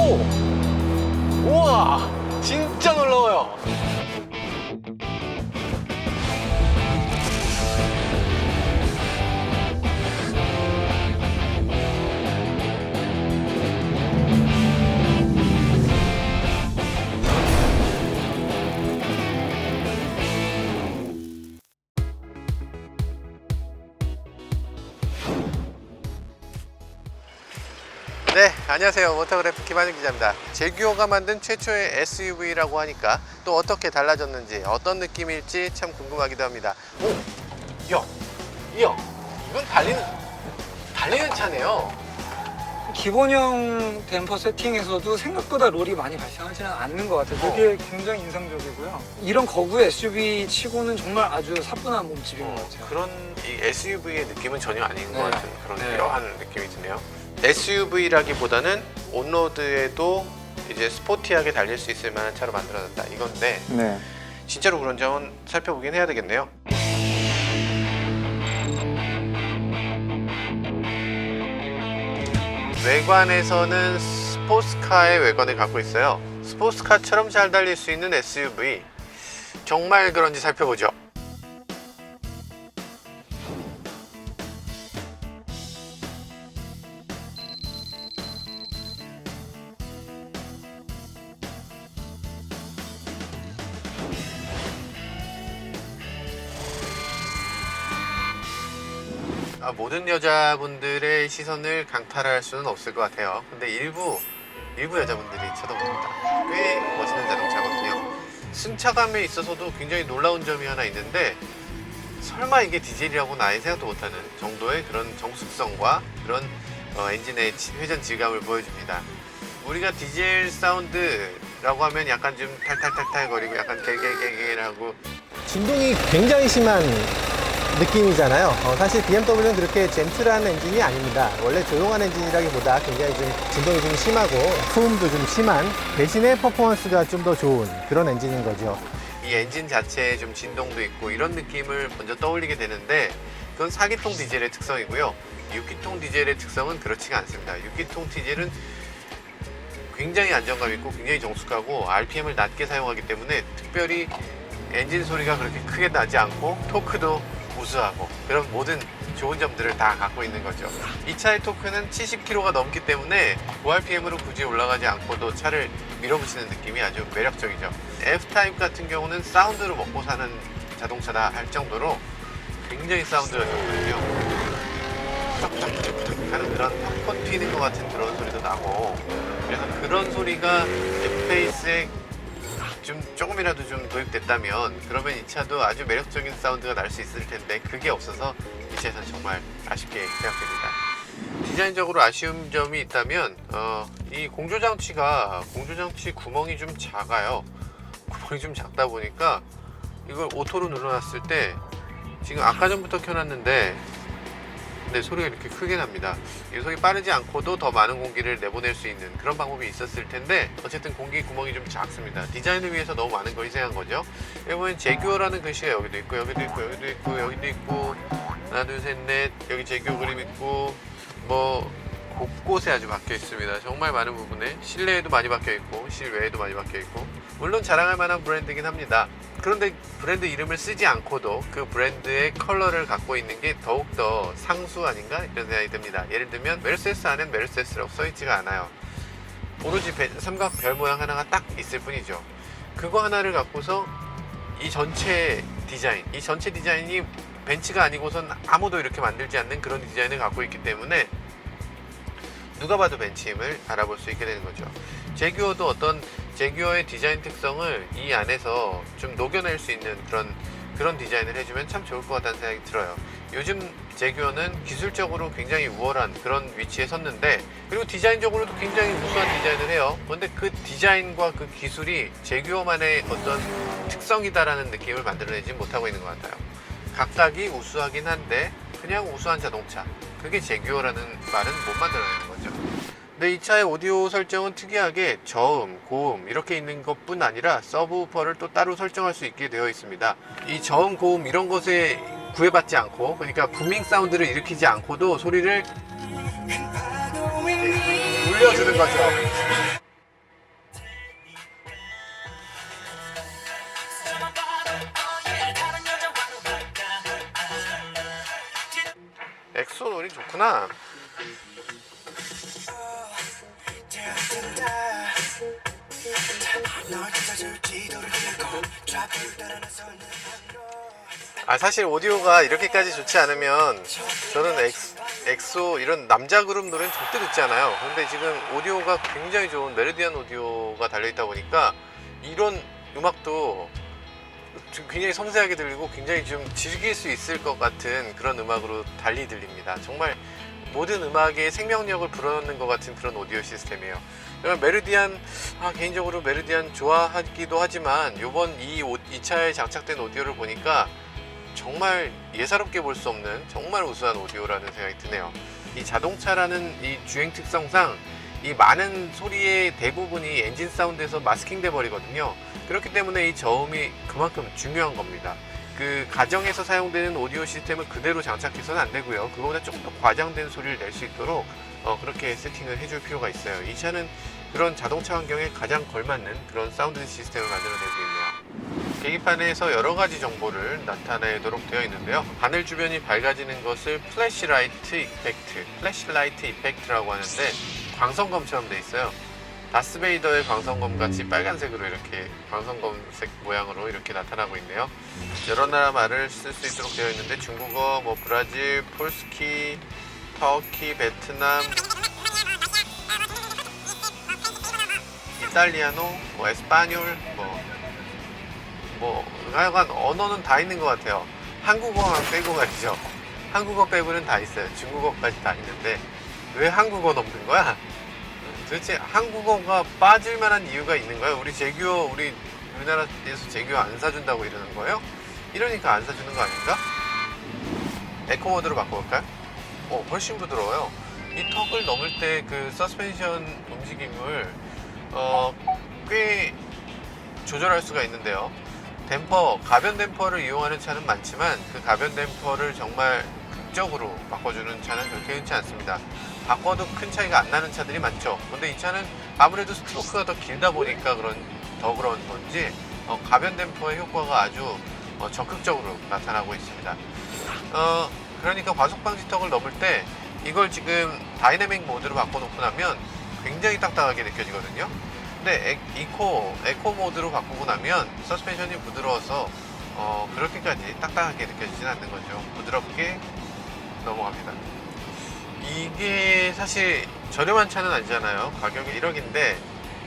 오! 우와! 진짜 놀라워요. 네, 안녕하세요. 모터그래프 김한준 기자입니다. 제규어가 만든 최초의 SUV라고 하니까 또 어떻게 달라졌는지, 어떤 느낌일지 참 궁금하기도 합니다. 오! 이야! 이건 달리는 차네요. 기본형 댐퍼 세팅에서도 생각보다 롤이 많이 발생하지는 않는 것 같아요. 그게 굉장히 인상적이고요. 이런 거구 SUV 치고는 정말 아주 사뿐한 몸집인 것 같아요. 그런 이 SUV의 느낌은 전혀 아닌 것 네. 같은 그런 네. 묘한 느낌이 드네요. SUV라기보다는 온로드에도 이제 스포티하게 달릴 수 있을 만한 차로 만들어졌다 이건데 네. 진짜로 그런 점은 살펴보긴 해야 되겠네요. 외관에서는 스포츠카의 외관을 갖고 있어요. 스포츠카처럼 잘 달릴 수 있는 SUV, 정말 그런지 살펴보죠. 모든 여자분들의 시선을 강탈할 수는 없을 것 같아요. 근데 일부 여자분들이 쳐다봅니다. 꽤 멋있는 자동차거든요. 승차감에 있어서도 굉장히 놀라운 점이 하나 있는데, 설마 이게 디젤이라고는 아예 생각도 못하는 정도의 그런 정숙성과 그런 엔진의 회전 질감을 보여줍니다. 우리가 디젤 사운드라고 하면 약간 좀 탈탈탈탈 거리고 약간 갤갤갤갤하고 진동이 굉장히 심한 느낌이잖아요. 사실 BMW는 그렇게 젠틀한 엔진이 아닙니다. 원래 조용한 엔진이라기보다 굉장히 좀 진동이 좀 심하고 소음도 좀 심한, 대신에 퍼포먼스가 좀 더 좋은 그런 엔진인 거죠. 이 엔진 자체에 좀 진동도 있고 이런 느낌을 먼저 떠올리게 되는데, 그건 4기통 디젤의 특성이고요. 6기통 디젤의 특성은 그렇지가 않습니다. 6기통 디젤은 굉장히 안정감 있고 굉장히 정숙하고 RPM을 낮게 사용하기 때문에 특별히 엔진 소리가 그렇게 크게 나지 않고 토크도 우수하고 그런 모든 좋은 점들을 다 갖고 있는 거죠. 이 차의 토크는 70kg가 넘기 때문에 고RPM으로 굳이 올라가지 않고도 차를 밀어붙이는 느낌이 아주 매력적이죠. F타입 같은 경우는 사운드로 먹고 사는 자동차다 할 정도로 굉장히 사운드가 좋거든요. 푸덕푸덕 하는 그런 팝콘 튀는 것 같은 그런 소리도 나고, 그래서 그런 소리가 F페이스에 좀 조금이라도 좀 도입됐다면 그러면 이 차도 아주 매력적인 사운드가 날 수 있을 텐데, 그게 없어서 이 차에서는 정말 아쉽게 생각됩니다. 디자인적으로 아쉬운 점이 있다면 이 공조장치 구멍이 좀 작아요. 구멍이 좀 작다 보니까 이걸 오토로 눌러놨을 때, 지금 아까 전부터 켜놨는데 네, 소리가 이렇게 크게 납니다. 이 소리 빠르지 않고도 더 많은 공기를 내보낼 수 있는 그런 방법이 있었을 텐데, 어쨌든 공기 구멍이 좀 작습니다. 디자인을 위해서 너무 많은 걸 희생한 거죠. 여기 보면 제규어라는 글씨가 여기도 있고 여기도 있고 여기도 있고 여기도 있고, 하나 둘 셋 넷, 여기 제규어 그림 있고, 뭐 곳곳에 아주 박혀 있습니다. 정말 많은 부분에 실내에도 많이 박혀 있고 실외에도 많이 박혀 있고, 물론 자랑할 만한 브랜드긴 합니다. 그런데 브랜드 이름을 쓰지 않고도 그 브랜드의 컬러를 갖고 있는 게 더욱더 상수 아닌가 이런 생각이 듭니다. 예를 들면 메르세데스 안엔 메르세데스라고 써있지가 않아요. 오로지 삼각 별 모양 하나가 딱 있을 뿐이죠. 그거 하나를 갖고서 이 전체 디자인이 벤츠가 아니고선 아무도 이렇게 만들지 않는 그런 디자인을 갖고 있기 때문에 누가 봐도 벤츠임을 알아볼 수 있게 되는 거죠. 제규어도 어떤 제규어의 디자인 특성을 이 안에서 좀 녹여낼 수 있는 그런 디자인을 해주면 참 좋을 것 같다는 생각이 들어요. 요즘 제규어는 기술적으로 굉장히 우월한 그런 위치에 섰는데, 그리고 디자인적으로도 굉장히 우수한 디자인을 해요. 그런데 그 디자인과 그 기술이 제규어만의 어떤 특성이다라는 느낌을 만들어내지 못하고 있는 것 같아요. 각각이 우수하긴 한데 그냥 우수한 자동차, 그게 제규어라는 말은 못 만들어내는 거죠. 근데 이 차의 오디오 설정은 특이하게 저음, 고음 이렇게 있는 것뿐 아니라 서브우퍼를 또 따로 설정할 수 있게 되어 있습니다. 이 저음, 고음 이런 것에 구애받지 않고, 그러니까 부밍 사운드를 일으키지 않고도 소리를 올려주는 거죠. 좋구나. 사실 오디오가 이렇게까지 좋지 않으면 저는 엑소 이런 남자 그룹 노래는 절대 듣지 않아요. 근데 지금 오디오가 굉장히 좋은 메르디안 오디오가 달려있다 보니까 이런 음악도 좀 굉장히 섬세하게 들리고 굉장히 좀 즐길 수 있을 것 같은 그런 음악으로 달리 들립니다. 정말 모든 음악에 생명력을 불어넣는 것 같은 그런 오디오 시스템이에요. 메르디안, 개인적으로 메르디안 좋아하기도 하지만 요번 이 차에 장착된 오디오를 보니까 정말 예사롭게 볼 수 없는 정말 우수한 오디오라는 생각이 드네요. 이 자동차라는 이 주행 특성상 이 많은 소리의 대부분이 엔진 사운드에서 마스킹 돼 버리거든요. 그렇기 때문에 이 저음이 그만큼 중요한 겁니다. 그 가정에서 사용되는 오디오 시스템을 그대로 장착해서는 안 되고요. 그거보다 조금 더 과장된 소리를 낼 수 있도록 그렇게 세팅을 해줄 필요가 있어요. 이 차는 그런 자동차 환경에 가장 걸맞는 그런 사운드 시스템을 만들어내고 있네요. 계기판에서 여러 가지 정보를 나타내도록 되어 있는데요. 바늘 주변이 밝아지는 것을 플래시라이트 이펙트라고 하는데 광선검처럼 되어 있어요. 다스베이더의 광선검 같이 빨간색으로 이렇게 광선검색 모양으로 이렇게 나타나고 있네요. 여러 나라 말을 쓸 수 있도록 되어 있는데 중국어, 브라질, 폴스키, 터키, 베트남, 이탈리아노, 에스파뇰, 하여간 언어는 다 있는 것 같아요. 한국어만 빼고 말이죠. 한국어 빼고는 다 있어요. 중국어까지 다 있는데 왜 한국어는 없는 거야? 도대체 한국어가 빠질 만한 이유가 있는 거예요? 우리 우리나라에서 제규어 안 사준다고 이러는 거예요? 이러니까 안 사주는 거 아닌가? 에코 모드로 바꿔볼까요? 훨씬 부드러워요. 이 턱을 넘을 때 그 서스펜션 움직임을 꽤 조절할 수가 있는데요. 가변 댐퍼를 이용하는 차는 많지만 그 가변 댐퍼를 정말 극적으로 바꿔주는 차는 그렇게 흔치 않습니다. 바꿔도 큰 차이가 안 나는 차들이 많죠. 근데 이 차는 아무래도 스트로크가 더 길다 보니까 그런 건지 가변 댐퍼의 효과가 아주 적극적으로 나타나고 있습니다. 그러니까 과속 방지 턱을 넘을 때 이걸 지금 다이내믹 모드로 바꿔놓고 나면 굉장히 딱딱하게 느껴지거든요. 근데 에코 모드로 바꾸고 나면 서스펜션이 부드러워서 그렇게까지 딱딱하게 느껴지진 않는 거죠. 부드럽게 넘어갑니다. 이게 사실 저렴한 차는 아니잖아요. 가격이 1억인데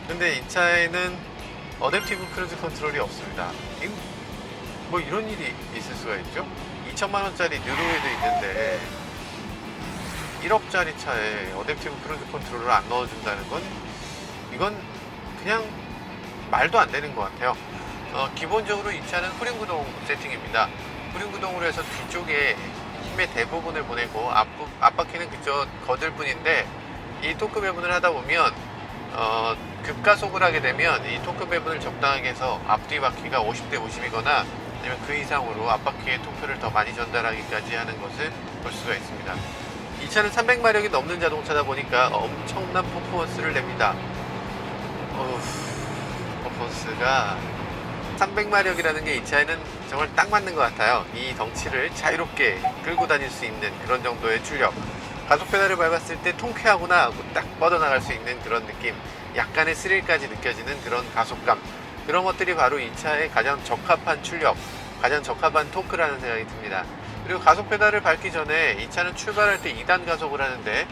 근데 이 차에는 어댑티브 크루즈 컨트롤이 없습니다. 이런 일이 있을 수가 있죠? 2천만원짜리 뉴로에도 있는데 1억짜리 차에 어댑티브 크루즈 컨트롤을 안 넣어준다는 건 이건 그냥 말도 안 되는 것 같아요. 기본적으로 이 차는 후륜구동 세팅입니다. 후륜구동으로 해서 뒤쪽에 힘의 대부분을 보내고 앞바퀴는 그저 거들 뿐인데 이 토크 배분을 하다 보면 급가속을 하게 되면 이 토크 배분을 적당하게 해서 앞뒤 바퀴가 50대 50이거나 아니면 그 이상으로 앞바퀴의 토크를 더 많이 전달하기까지 하는 것을 볼 수가 있습니다. 이 차는 300마력이 넘는 자동차다 보니까 엄청난 퍼포먼스를 냅니다. 퍼포먼스가 300마력이라는 게 이 차에는 정말 딱 맞는 것 같아요. 이 덩치를 자유롭게 끌고 다닐 수 있는 그런 정도의 출력. 가속 페달을 밟았을 때 통쾌하구나 하고 딱 뻗어나갈 수 있는 그런 느낌, 약간의 스릴까지 느껴지는 그런 가속감, 그런 것들이 바로 이 차의 가장 적합한 출력, 가장 적합한 토크라는 생각이 듭니다. 그리고 가속 페달을 밟기 전에 이 차는 출발할 때 2단 가속을 하는데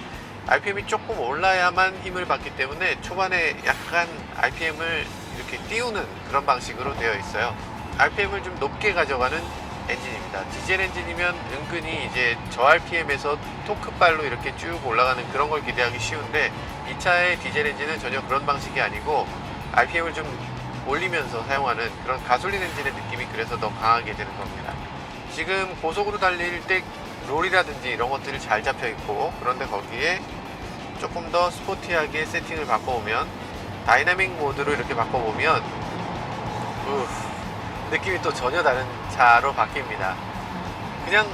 RPM이 조금 올라야만 힘을 받기 때문에 초반에 약간 RPM을 이렇게 띄우는 그런 방식으로 되어 있어요. RPM을 좀 높게 가져가는 엔진입니다. 디젤 엔진이면 은근히 이제 저 RPM에서 토크발로 이렇게 쭉 올라가는 그런 걸 기대하기 쉬운데 이 차의 디젤 엔진은 전혀 그런 방식이 아니고 RPM을 좀 올리면서 사용하는 그런 가솔린 엔진의 느낌이 그래서 더 강하게 되는 겁니다. 지금 고속으로 달릴 때 롤이라든지 이런 것들이 잘 잡혀 있고 그런데 거기에 조금 더 스포티하게 세팅을 바꿔보면 다이나믹 모드로 이렇게 바꿔보면 느낌이 또 전혀 다른 차로 바뀝니다. 그냥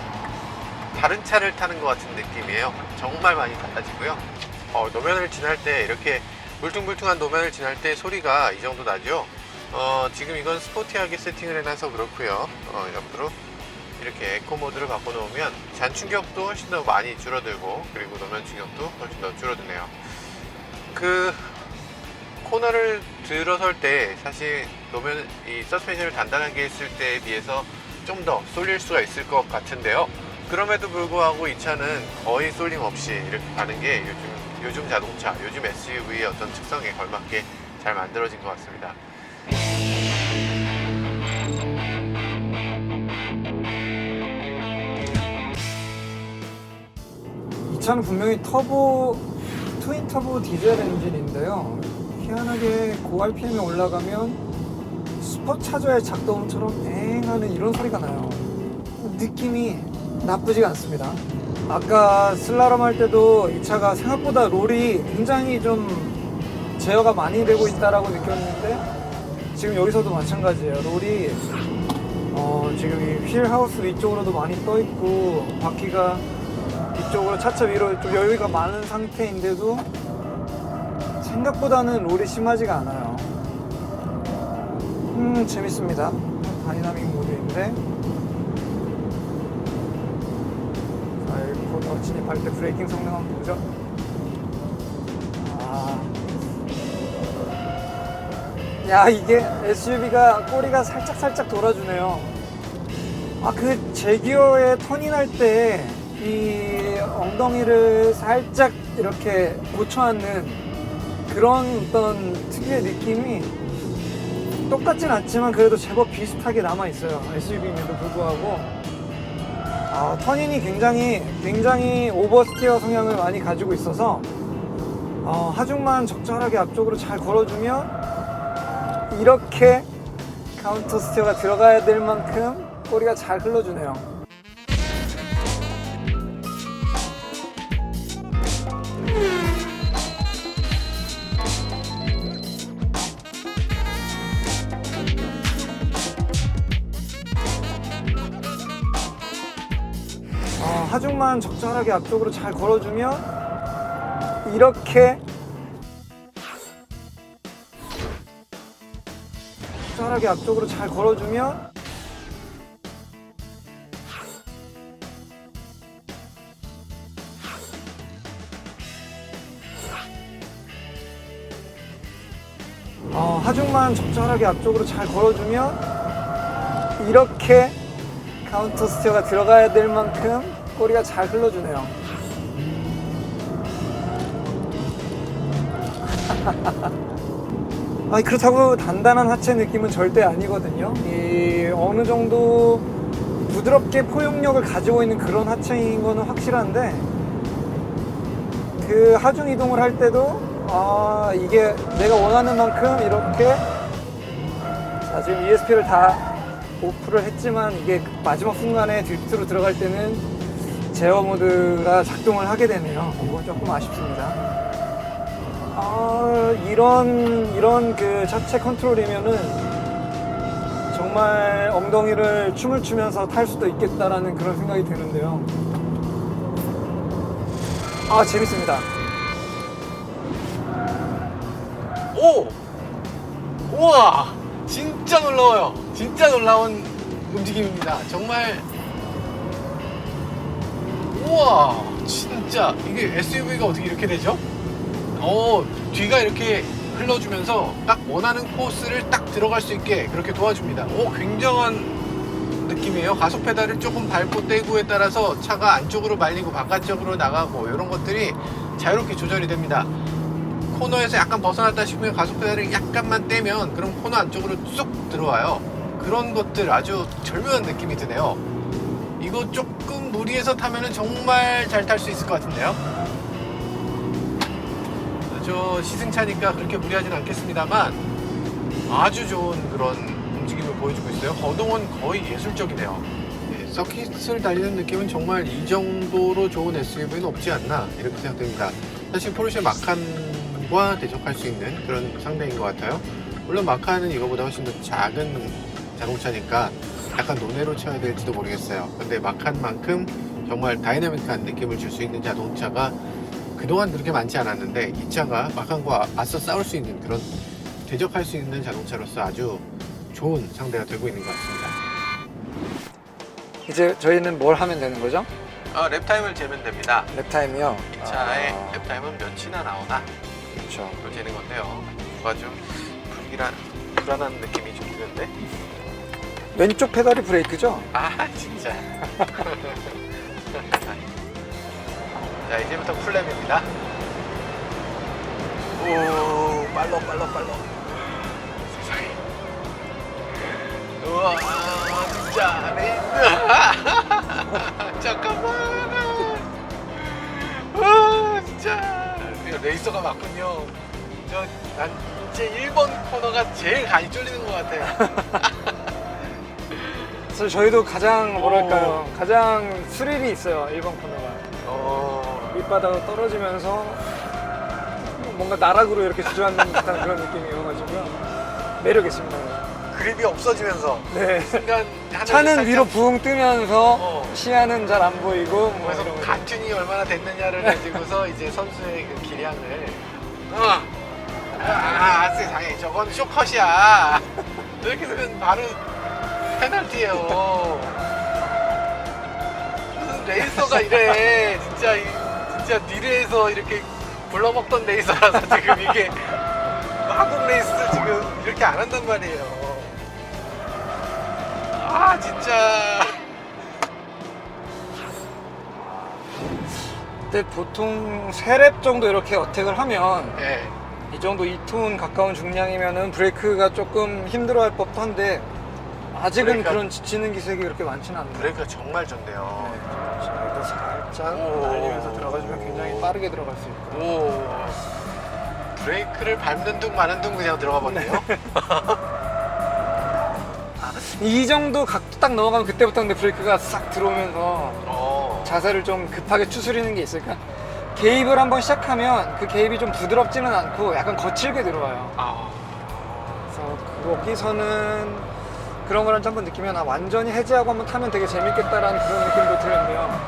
다른 차를 타는 것 같은 느낌이에요. 정말 많이 달라지고요. 노면을 지날 때 이렇게 물퉁물퉁한 노면을 지날 때 소리가 이 정도 나죠. 지금 이건 스포티하게 세팅을 해놔서 그렇고요. 옆으로 이렇게 에코 모드를 바꿔놓으면 잔 충격도 훨씬 더 많이 줄어들고, 그리고 노면 충격도 훨씬 더 줄어드네요. 그 코너를 들어설 때 사실 노면 이 서스펜션을 단단하게 했을 때에 비해서 좀 더 쏠릴 수가 있을 것 같은데요. 그럼에도 불구하고 이 차는 거의 쏠림 없이 이렇게 가는 게 요즘 자동차, 요즘 SUV의 어떤 특성에 걸맞게 잘 만들어진 것 같습니다. 이 차는 분명히 트윈 터보 디젤 엔진인데요. 희한하게 고RPM에 올라가면 슈퍼차저의 작동처럼 엥 하는 이런 소리가 나요. 느낌이 나쁘지가 않습니다. 아까 슬라롬 할 때도 이 차가 생각보다 롤이 굉장히 좀 제어가 많이 되고 있다라고 느꼈는데, 지금 여기서도 마찬가지예요. 롤이 지금 이 휠 하우스 위쪽으로도 많이 떠 있고, 바퀴가 이쪽으로 차차 위로 좀 여유가 많은 상태인데도 생각보다는 롤이 심하지가 않아요. 재밌습니다. 다이나믹 모드인데, 자, 여기 코너 진입할 때 브레이킹 성능 한번 보죠. 야, 이게 SUV가 꼬리가 살짝 돌아주네요. 그 제기어에 터닝할 때 이 엉덩이를 살짝 이렇게 고쳐앉는 그런 어떤 특유의 느낌이 똑같진 않지만 그래도 제법 비슷하게 남아있어요. SUV임에도 불구하고. 터닝이 굉장히 오버스티어 성향을 많이 가지고 있어서 하중만 적절하게 앞쪽으로 잘 걸어주면 이렇게 카운터 스티어가 들어가야 될 만큼 꼬리가 잘 흘러주네요. 하중만 적절하게 앞쪽으로 잘 걸어주면 이렇게 적절하게 앞쪽으로 잘 걸어주면 하중만 적절하게 앞쪽으로 잘 걸어주면 이렇게 카운터 스티어가 들어가야 될 만큼 꼬리가 잘 흘러주네요. 그렇다고 단단한 하체 느낌은 절대 아니거든요. 어느 정도 부드럽게 포용력을 가지고 있는 그런 하체인 거는 확실한데, 그 하중 이동을 할 때도 이게 내가 원하는 만큼 이렇게, 자, 지금 ESP를 다 오프를 했지만 이게 마지막 순간에 드리프트로 들어갈 때는 제어 모드가 작동을 하게 되네요. 이건 조금 아쉽습니다. 이런 그 자체 컨트롤이면은 정말 엉덩이를 춤을 추면서 탈 수도 있겠다라는 그런 생각이 드는데요. 재밌습니다. 오! 우와! 진짜 놀라워요. 진짜 놀라운 움직임입니다. 정말. 우와! 진짜 이게 SUV가 어떻게 이렇게 되죠? 뒤가 이렇게 흘러주면서 딱 원하는 코스를 딱 들어갈 수 있게 그렇게 도와줍니다. 굉장한 느낌이에요. 가속 페달을 조금 밟고 떼고에 따라서 차가 안쪽으로 말리고 바깥쪽으로 나가고 이런 것들이 자유롭게 조절이 됩니다. 코너에서 약간 벗어났다 싶으면 가속 페달을 약간만 떼면 그럼 코너 안쪽으로 쑥 들어와요. 그런 것들 아주 절묘한 느낌이 드네요. 이거 조금 무리해서 타면은 정말 잘 탈 수 있을 것 같은데요. 저 시승차니까 그렇게 무리하진 않겠습니다만 아주 좋은 그런 움직임을 보여주고 있어요. 거동은 거의 예술적이네요. 서킷을 달리는 느낌은 정말 이 정도로 좋은 SUV는 없지 않나 이렇게 생각됩니다. 사실 포르쉐 마칸과 대적할 수 있는 그런 상대인 것 같아요. 물론 마칸은 이거보다 훨씬 더 작은 자동차니까 약간 논외로 쳐야 될지도 모르겠어요. 근데 마칸만큼 정말 다이나믹한 느낌을 줄 수 있는 자동차가 그동안 그렇게 많지 않았는데, 이 차가 마칸과 맞서 싸울 수 있는 그런 대적할 수 있는 자동차로서 아주 좋은 상대가 되고 있는 것 같습니다. 이제 저희는 뭘 하면 되는 거죠? 랩타임을 재면 됩니다. 랩타임이요? 이 차의 랩타임은 몇이나 나오나 그렇죠. 그걸 재는 건데요. 뭔가 좀 불안한 느낌이 좀 드는데. 왼쪽 페달이 브레이크죠? 아 진짜. 자 이제부터 풀랩입니다. 오 빨로. 세상에. 우와 진짜 레이스. 잠깐만. 와 진짜 레이서가 맞군요. 난 이제 1번 코너가 제일 많이 쫄리는 것 같아요. 그래서 저희도 가장 뭐랄까요, 가장 스릴이 있어요. 1번 코너가 밑바닥으로 떨어지면서 뭔가 나락으로 이렇게 주저앉는 듯한 그런 느낌이어가지고요. 매력 있습니다. 그립이 없어지면서 네. 순간 하늘이 차는 살짝- 위로 붕 뜨면서 시야는 잘 안 보이고 뭐 그래서 이런 거. 간tun이 얼마나 됐느냐를 가지고서 이제 선수의 그 기량을 세상에 저건 쇼컷이야. 이렇게 되면 바로 페널티예요. 무슨 레이서가 이래. 진짜 니르에서 이렇게 불러먹던 레이서라서 지금 이게 한국 레이스 지금 이렇게 안 한단 말이에요. 아 진짜. 근데 보통 3랩 정도 이렇게 어택을 하면 네. 이 정도 2톤 가까운 중량이면은 브레이크가 조금 힘들어할 법도 한데 아직은 브레이크가- 그런 지치는 기색이 그렇게 많지는 않네요. 브레이크가 정말 좋네요. 저희도 살짝 오. 날리면서 들어가주면 굉장히 빠르게 들어갈 수 있고. 오. 브레이크를 밟는 둥 마는 둥 그냥 들어가 버네요. 이 정도 각도 딱 넘어가면 그때부터 근데 브레이크가 싹 들어오면서 자세를 좀 급하게 추스리는 게 있으니까 개입을 한번 시작하면 그 개입이 좀 부드럽지는 않고 약간 거칠게 들어와요. 그래서 거기서는 그런 걸 한번 느끼면 완전히 해제하고 한번 타면 되게 재밌겠다라는 그런 느낌도 드는데요.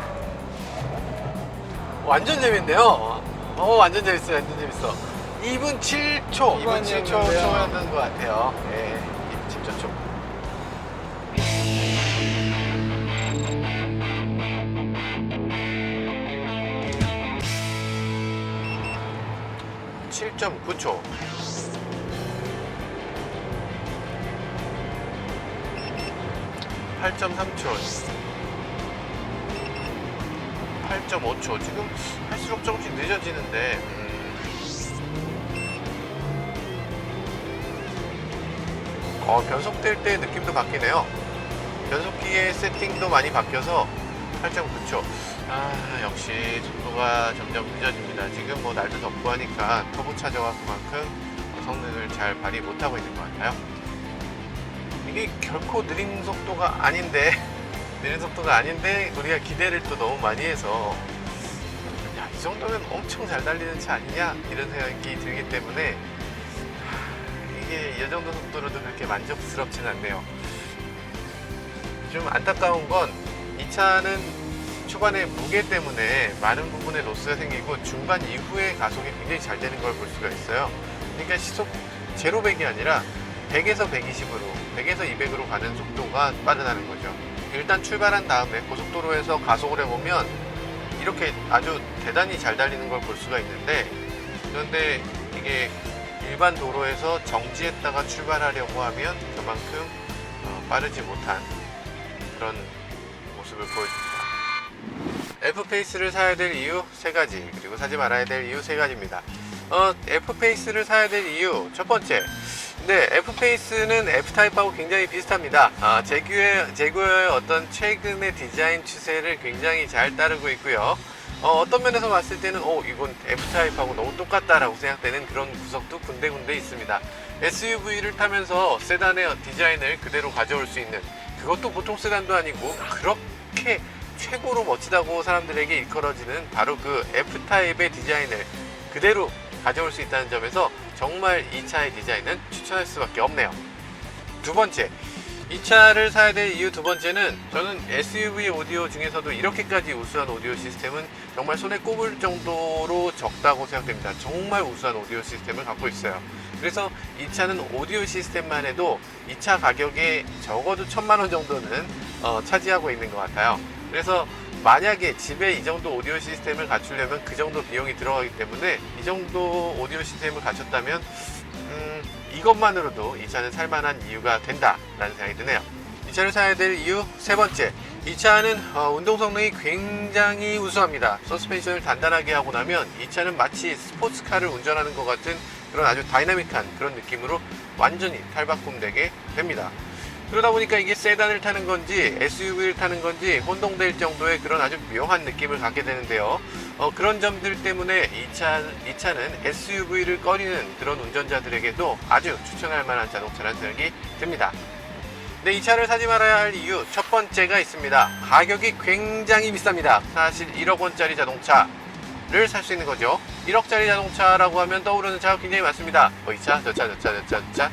완전 재밌네요. 완전 재밌어요. 완전 재밌어. 2분 7초. 2분 7초 초였는 것 같아요. 네. 2분 7초 초. (7.9초) 8.3초 8.5초 지금 할수록 조금씩 늦어지는데 변속될 때 느낌도 바뀌네요. 변속기의 세팅도 많이 바뀌어서 8.9초. 역시 속도가 점점 늦어집니다. 지금 뭐 날도 덥고 하니까 터보차저가 그만큼 성능을 잘 발휘 못하고 있는 것 같아요. 이게 결코 느린 속도가 아닌데 우리가 기대를 또 너무 많이 해서 이 정도면 엄청 잘 달리는 차 아니냐 이런 생각이 들기 때문에 이게 이 정도 속도로도 그렇게 만족스럽진 않네요. 좀 안타까운 건 이 차는 초반에 무게 때문에 많은 부분에 로스가 생기고 중반 이후에 가속이 굉장히 잘 되는 걸 볼 수가 있어요. 그러니까 시속 제로 100이 아니라 100에서 120으로 100에서 200으로 가는 속도가 빠르다는 거죠. 일단 출발한 다음에 고속도로에서 가속을 해보면 이렇게 아주 대단히 잘 달리는 걸 볼 수가 있는데, 그런데 이게 일반 도로에서 정지했다가 출발하려고 하면 그만큼 빠르지 못한 그런 모습을 보여줍니다. F페이스를 사야 될 이유 3가지, 그리고 사지 말아야 될 이유 3가지입니다. F페이스를 사야 될 이유 첫 번째, 네, F페이스는 F타입하고 굉장히 비슷합니다. 제규어의 어떤 최근의 디자인 추세를 굉장히 잘 따르고 있고요. 어떤 면에서 봤을 때는 이건 F타입하고 너무 똑같다라고 생각되는 그런 구석도 군데군데 있습니다. SUV를 타면서 세단의 디자인을 그대로 가져올 수 있는, 그것도 보통 세단도 아니고 그렇게 최고로 멋지다고 사람들에게 일컬어지는 바로 그 F타입의 디자인을 그대로 가져올 수 있다는 점에서 정말 이 차의 디자인은 추천할 수밖에 없네요. 두 번째, 이 차를 사야 될 이유 두 번째는, 저는 SUV 오디오 중에서도 이렇게까지 우수한 오디오 시스템은 정말 손에 꼽을 정도로 적다고 생각됩니다. 정말 우수한 오디오 시스템을 갖고 있어요. 그래서 이 차는 오디오 시스템만 해도 이 차 가격에 적어도 1,000만 원 정도는 차지하고 있는 것 같아요. 그래서 만약에 집에 이 정도 오디오 시스템을 갖추려면 그 정도 비용이 들어가기 때문에 이 정도 오디오 시스템을 갖췄다면 이것만으로도 이 차는 살만한 이유가 된다라는 생각이 드네요. 이 차를 사야 될 이유 세 번째, 이 차는 운동 성능이 굉장히 우수합니다. 서스펜션을 단단하게 하고 나면 이 차는 마치 스포츠카를 운전하는 것 같은 그런 아주 다이나믹한 그런 느낌으로 완전히 탈바꿈되게 됩니다. 그러다 보니까 이게 세단을 타는 건지 SUV를 타는 건지 혼동될 정도의 그런 아주 묘한 느낌을 갖게 되는데요. 그런 점들 때문에 이 차는 SUV를 꺼리는 그런 운전자들에게도 아주 추천할 만한 자동차라는 생각이 듭니다. 근데 이 차를 사지 말아야 할 이유 첫 번째가 있습니다. 가격이 굉장히 비쌉니다. 사실 1억 원짜리 자동차를 살 수 있는 거죠. 1억짜리 자동차라고 하면 떠오르는 차가 굉장히 많습니다. 이 차, 저 차, 저 차, 저 차, 저 차.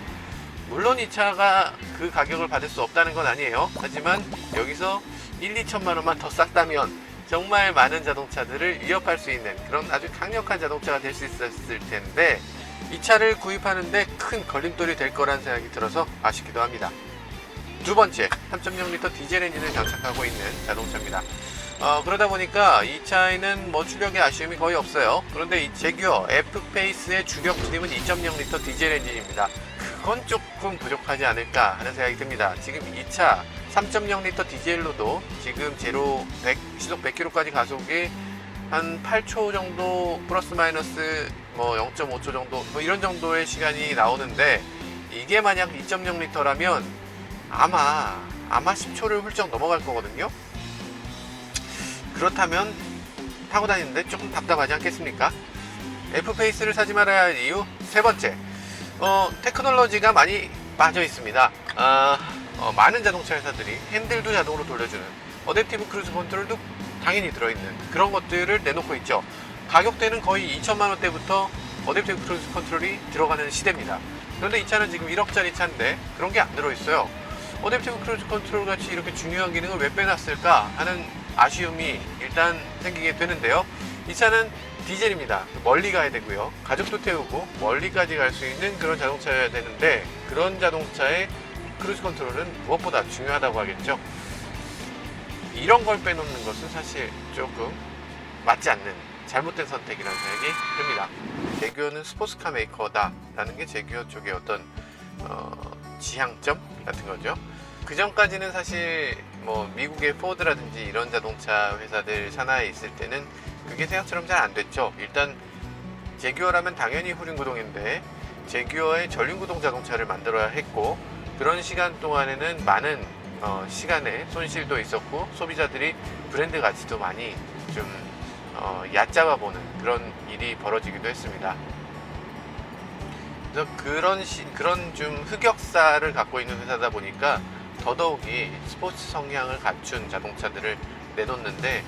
물론 이 차가 그 가격을 받을 수 없다는 건 아니에요. 하지만 여기서 1, 2천만 원만 더 쌌다면 정말 많은 자동차들을 위협할 수 있는 그런 아주 강력한 자동차가 될 수 있었을 텐데 이 차를 구입하는데 큰 걸림돌이 될 거라는 생각이 들어서 아쉽기도 합니다. 두 번째, 3.0L 디젤 엔진을 장착하고 있는 자동차입니다. 그러다 보니까 이 차에는 뭐 출력에 아쉬움이 거의 없어요. 그런데 이 제규어 F페이스의 주력 트림은 2.0L 디젤 엔진입니다. 그건 조금 부족하지 않을까 하는 생각이 듭니다. 지금 이 차 3.0L 디젤로도 지금 제로 100, 시속 100km까지 가속이 한 8초 정도 플러스 마이너스 뭐 0.5초 정도 뭐 이런 정도의 시간이 나오는데 이게 만약 2.0L라면 아마 10초를 훌쩍 넘어갈 거거든요. 그렇다면 타고 다니는데 조금 답답하지 않겠습니까? F페이스를 사지 말아야 할 이유 세 번째, 테크놀로지가 많이 빠져 있습니다. 많은 자동차 회사들이 핸들도 자동으로 돌려주는 어댑티브 크루즈 컨트롤도 당연히 들어있는 그런 것들을 내놓고 있죠. 가격대는 거의 2천만 원대부터 어댑티브 크루즈 컨트롤이 들어가는 시대입니다. 그런데 이 차는 지금 1억짜리 차인데 그런 게 안 들어있어요. 어댑티브 크루즈 컨트롤 같이 이렇게 중요한 기능을 왜 빼놨을까 하는 아쉬움이 일단 생기게 되는데요. 이 차는 디젤입니다. 멀리 가야 되고요. 가족도 태우고 멀리까지 갈 수 있는 그런 자동차여야 되는데 그런 자동차의 크루즈 컨트롤은 무엇보다 중요하다고 하겠죠. 이런 걸 빼놓는 것은 사실 조금 맞지 않는 잘못된 선택이라는 생각이 듭니다. 제규어는 스포츠카 메이커다라는 게 제규어 쪽의 어떤 지향점 같은 거죠. 그 전까지는 사실 뭐 미국의 포드라든지 이런 자동차 회사들 산하에 있을 때는 그게 생각처럼 잘 안 됐죠. 일단 제규어라면 당연히 후륜구동인데 제규어의 전륜구동 자동차를 만들어야 했고 그런 시간 동안에는 많은 시간의 손실도 있었고 소비자들이 브랜드 가치도 많이 좀 얕잡아 보는 그런 일이 벌어지기도 했습니다. 그래서 그런 좀 흑역사를 갖고 있는 회사다 보니까 더더욱이 스포츠 성향을 갖춘 자동차들을 내놓는데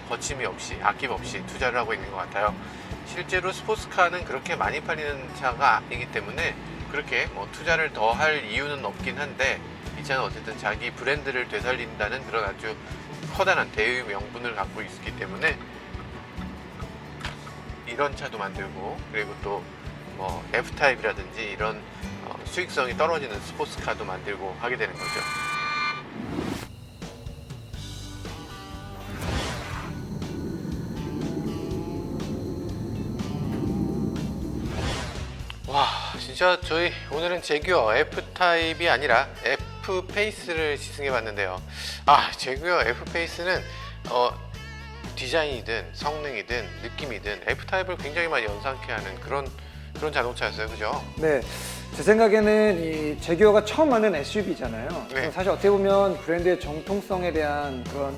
거침이 없이 아낌없이 투자를 하고 있는 것 같아요. 실제로 스포츠카는 그렇게 많이 팔리는 차가 아니기 때문에 그렇게 투자를 더 할 이유는 없긴 한데 이 차는 어쨌든 자기 브랜드를 되살린다는 그런 아주 커다란 대의 명분을 갖고 있기 때문에 이런 차도 만들고 그리고 또 F타입이라든지 이런 수익성이 떨어지는 스포츠카도 만들고 하게 되는 거죠. 와, 진짜 저희 오늘은 제규어 F타입이 아니라 F페이스를 시승해 봤는데요. 제규어 F페이스는 디자인이든 성능이든 느낌이든 F타입을 굉장히 많이 연상케 하는 그런 자동차였어요. 그죠? 네, 제 생각에는 이 제규어가 처음 만든 SUV잖아요. 네. 사실 어떻게 보면 브랜드의 정통성에 대한 그런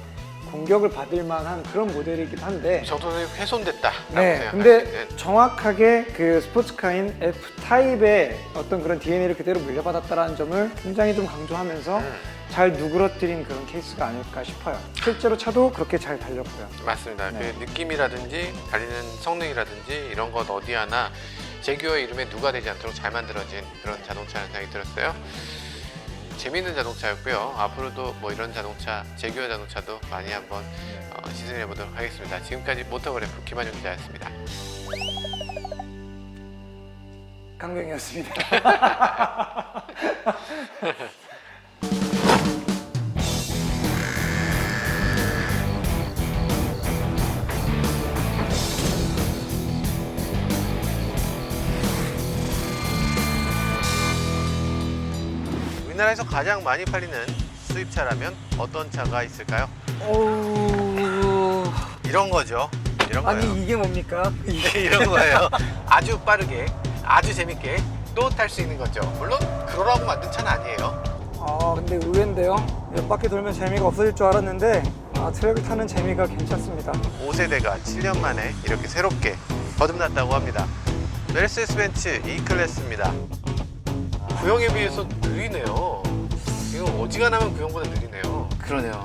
공격을 받을 만한 그런 모델이기도 한데 정통성이 훼손됐다. 네, 근데 정확하게 그 스포츠카인 F타입의 어떤 그런 DNA를 그대로 물려받았다는 점을 굉장히 좀 강조하면서 잘 누그러뜨린 그런 케이스가 아닐까 싶어요. 실제로 차도 그렇게 잘 달렸고요. 맞습니다. 네. 그 느낌이라든지 달리는 성능이라든지 이런 것 어디 하나 제규어 이름에 누가 되지 않도록 잘 만들어진 그런 자동차라는 생각이 들었어요. 재미있는 자동차였고요. 앞으로도 이런 자동차, 제규어 자동차도 많이 한번 시승해 보도록 하겠습니다. 지금까지 모터그래프 김한용 기자였습니다. 강병이었습니다. 우리나라에서 가장 많이 팔리는 수입차라면 어떤 차가 있을까요? 어우... 이런 거죠. 이런 거예요. 아니 이게 뭡니까? 이런 거예요. 아주 빠르게, 아주 재밌게 또 탈 수 있는 거죠. 물론 그러라고 만든 차는 아니에요. 아 근데 의외인데요. 몇 바퀴 돌면 재미가 없어질 줄 알았는데 트랙을 타는 재미가 괜찮습니다. 5세대가 7년 만에 이렇게 새롭게 거듭났다고 합니다. 메르세데스 벤츠 E클래스입니다. 구형에 비해서 느리네요. 이거 어지간하면 구형보다 느리네요. 그러네요.